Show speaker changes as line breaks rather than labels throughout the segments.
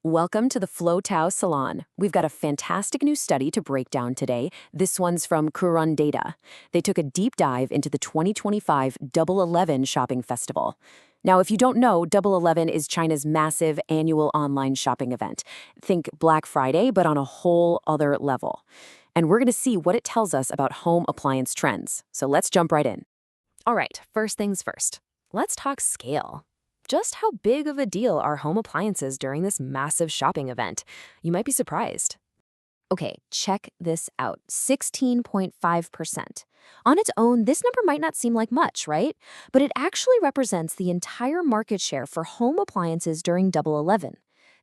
Welcome to the Salon. We've got a fantastic new study to break down today. This one's from KuRunData. They took a deep dive into the 2025 Double 11 shopping festival. Now, if you don't know, Double 11 is China's massive annual online shopping event. Think Black Friday, but on a whole other level. And we're going to see what it tells us about home appliance trends. So let's jump right in. All right, first things first. Let's talk scale. Just how big of a deal are home appliances during this massive shopping event? You might be surprised. Okay, check this out, 16.5%. On its own, this number might not seem like much, right? But it actually represents the entire market share for home appliances during Double 11.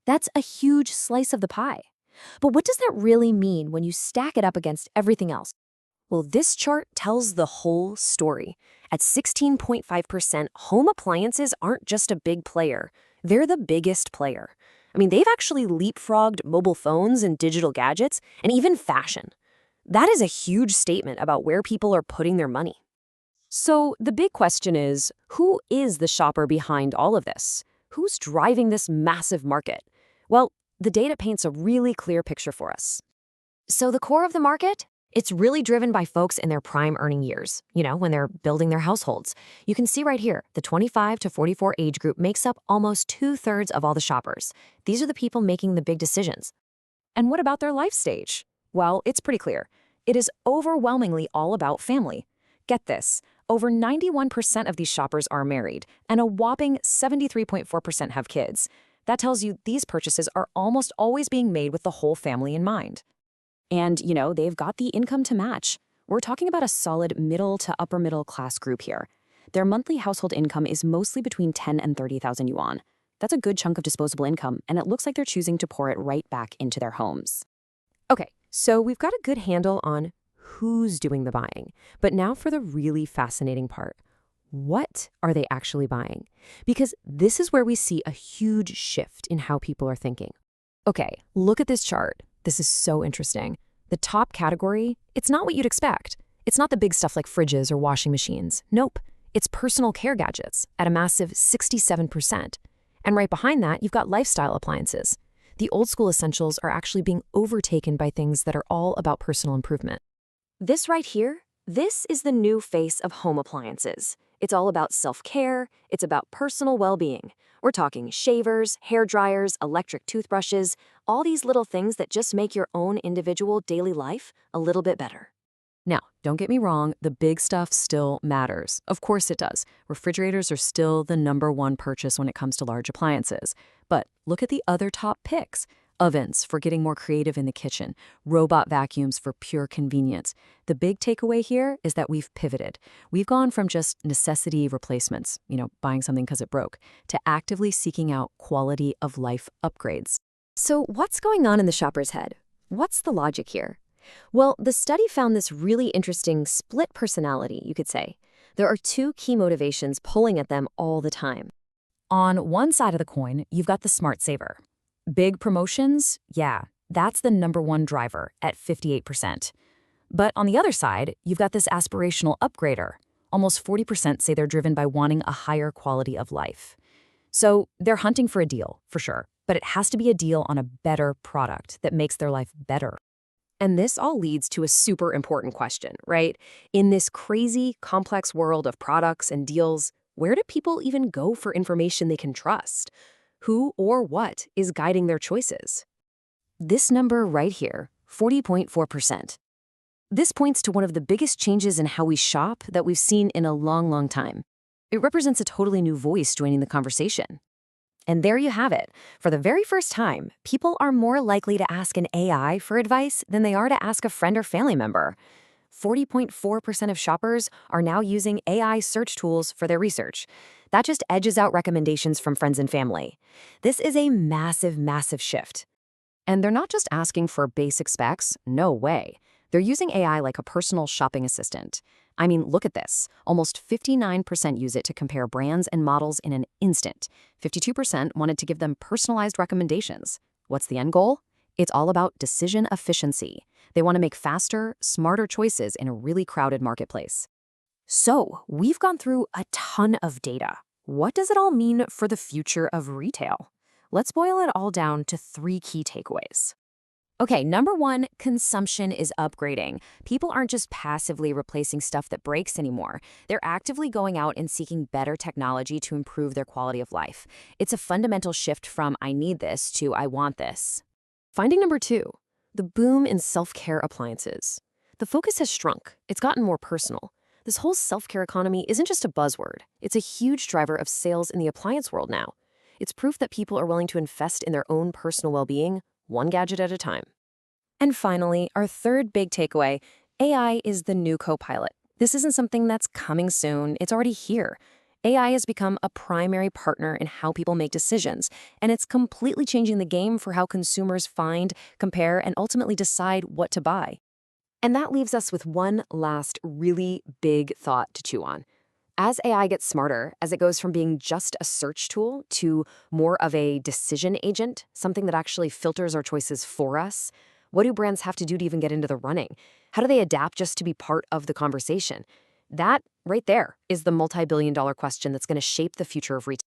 That's a huge slice of the pie. But what does that really mean when you stack it up against everything else? Well, this chart tells the whole story. At 16.5%, home appliances aren't just a big player. They're the biggest player. I mean, they've actually leapfrogged mobile phones and digital gadgets, and even fashion. That is a huge statement about where people are putting their money. So the big question is, who is the shopper behind all of this? Who's driving this massive market? Well, the data paints a really clear picture for us. So the core of the market? It's really driven by folks in their prime earning years, when they're building their households. You can see right here, the 25 to 44 age group makes up almost 2/3 of all the shoppers. These are the people making the big decisions. And what about their life stage? Well, it's pretty clear. It is overwhelmingly all about family. Get this, over 91% of these shoppers are married, and a whopping 73.4% have kids. That tells you these purchases are almost always being made with the whole family in mind. And, they've got the income to match. We're talking about a solid middle to upper middle class group here. Their monthly household income is mostly between 10 and 30,000 yuan. That's a good chunk of disposable income, and it looks like they're choosing to pour it right back into their homes. Okay, so we've got a good handle on who's doing the buying. But now for the really fascinating part. What are they actually buying? Because this is where we see a huge shift in how people are thinking. Okay, look at this chart. This is so interesting. The top category, it's not what you'd expect. It's not the big stuff like fridges or washing machines. Nope. It's personal care gadgets at a massive 67%. And right behind that, you've got lifestyle appliances. The old school essentials are actually being overtaken by things that are all about personal improvement. This right here, this is the new face of home appliances. It's all about self-care. It's about personal well-being. We're talking shavers, hair dryers, electric toothbrushes, all these little things that just make your own individual daily life a little bit better. Now, don't get me wrong, the big stuff still matters. Of course it does. Refrigerators are still the #1 purchase when it comes to large appliances. But look at the other top picks. Ovens for getting more creative in the kitchen, robot vacuums for pure convenience. The big takeaway here is that we've pivoted. We've gone from just necessity replacements, buying something because it broke, to actively seeking out quality of life upgrades. So what's going on in the shopper's head? What's the logic here? Well, the study found this really interesting split personality, you could say. There are two key motivations pulling at them all the time. On one side of the coin, you've got the smart saver. Big promotions? Yeah, that's the #1 driver at 58%. But on the other side, you've got this aspirational upgrader. Almost 40% say they're driven by wanting a higher quality of life. So they're hunting for a deal, for sure, but it has to be a deal on a better product that makes their life better. And this all leads to a super important question, right? In this crazy, complex world of products and deals, where do people even go for information they can trust? Who or what is guiding their choices? This number right here, 40.4%. This points to one of the biggest changes in how we shop that we've seen in a long, long time. It represents a totally new voice joining the conversation. And there you have it. For the very first time, people are more likely to ask an AI for advice than they are to ask a friend or family member. 40.4% of shoppers are now using AI search tools for their research. That just edges out recommendations from friends and family. This is a massive, massive shift. And they're not just asking for basic specs, no way. They're using AI like a personal shopping assistant. I mean, look at this. Almost 59% use it to compare brands and models in an instant. 52% wanted to give them personalized recommendations. What's the end goal? It's all about decision efficiency. They want to make faster, smarter choices in a really crowded marketplace. So, we've gone through a ton of data. What does it all mean for the future of retail? Let's boil it all down to 3 key takeaways. Okay, number 1, consumption is upgrading. People aren't just passively replacing stuff that breaks anymore. They're actively going out and seeking better technology to improve their quality of life. It's a fundamental shift from "I need this" to "I want this." Finding number 2, the boom in self-care appliances. The focus has shrunk. It's gotten more personal. This whole self-care economy isn't just a buzzword. It's a huge driver of sales in the appliance world now. It's proof that people are willing to invest in their own personal well-being, one gadget at a time. And finally, our third big takeaway, AI is the new co-pilot. This isn't something that's coming soon, it's already here. AI has become a primary partner in how people make decisions, and it's completely changing the game for how consumers find, compare, and ultimately decide what to buy. And that leaves us with one last really big thought to chew on. As AI gets smarter, as it goes from being just a search tool to more of a decision agent, something that actually filters our choices for us, what do brands have to do to even get into the running? How do they adapt just to be part of the conversation? That, right there, is the multi-billion-dollar question that's going to shape the future of retail.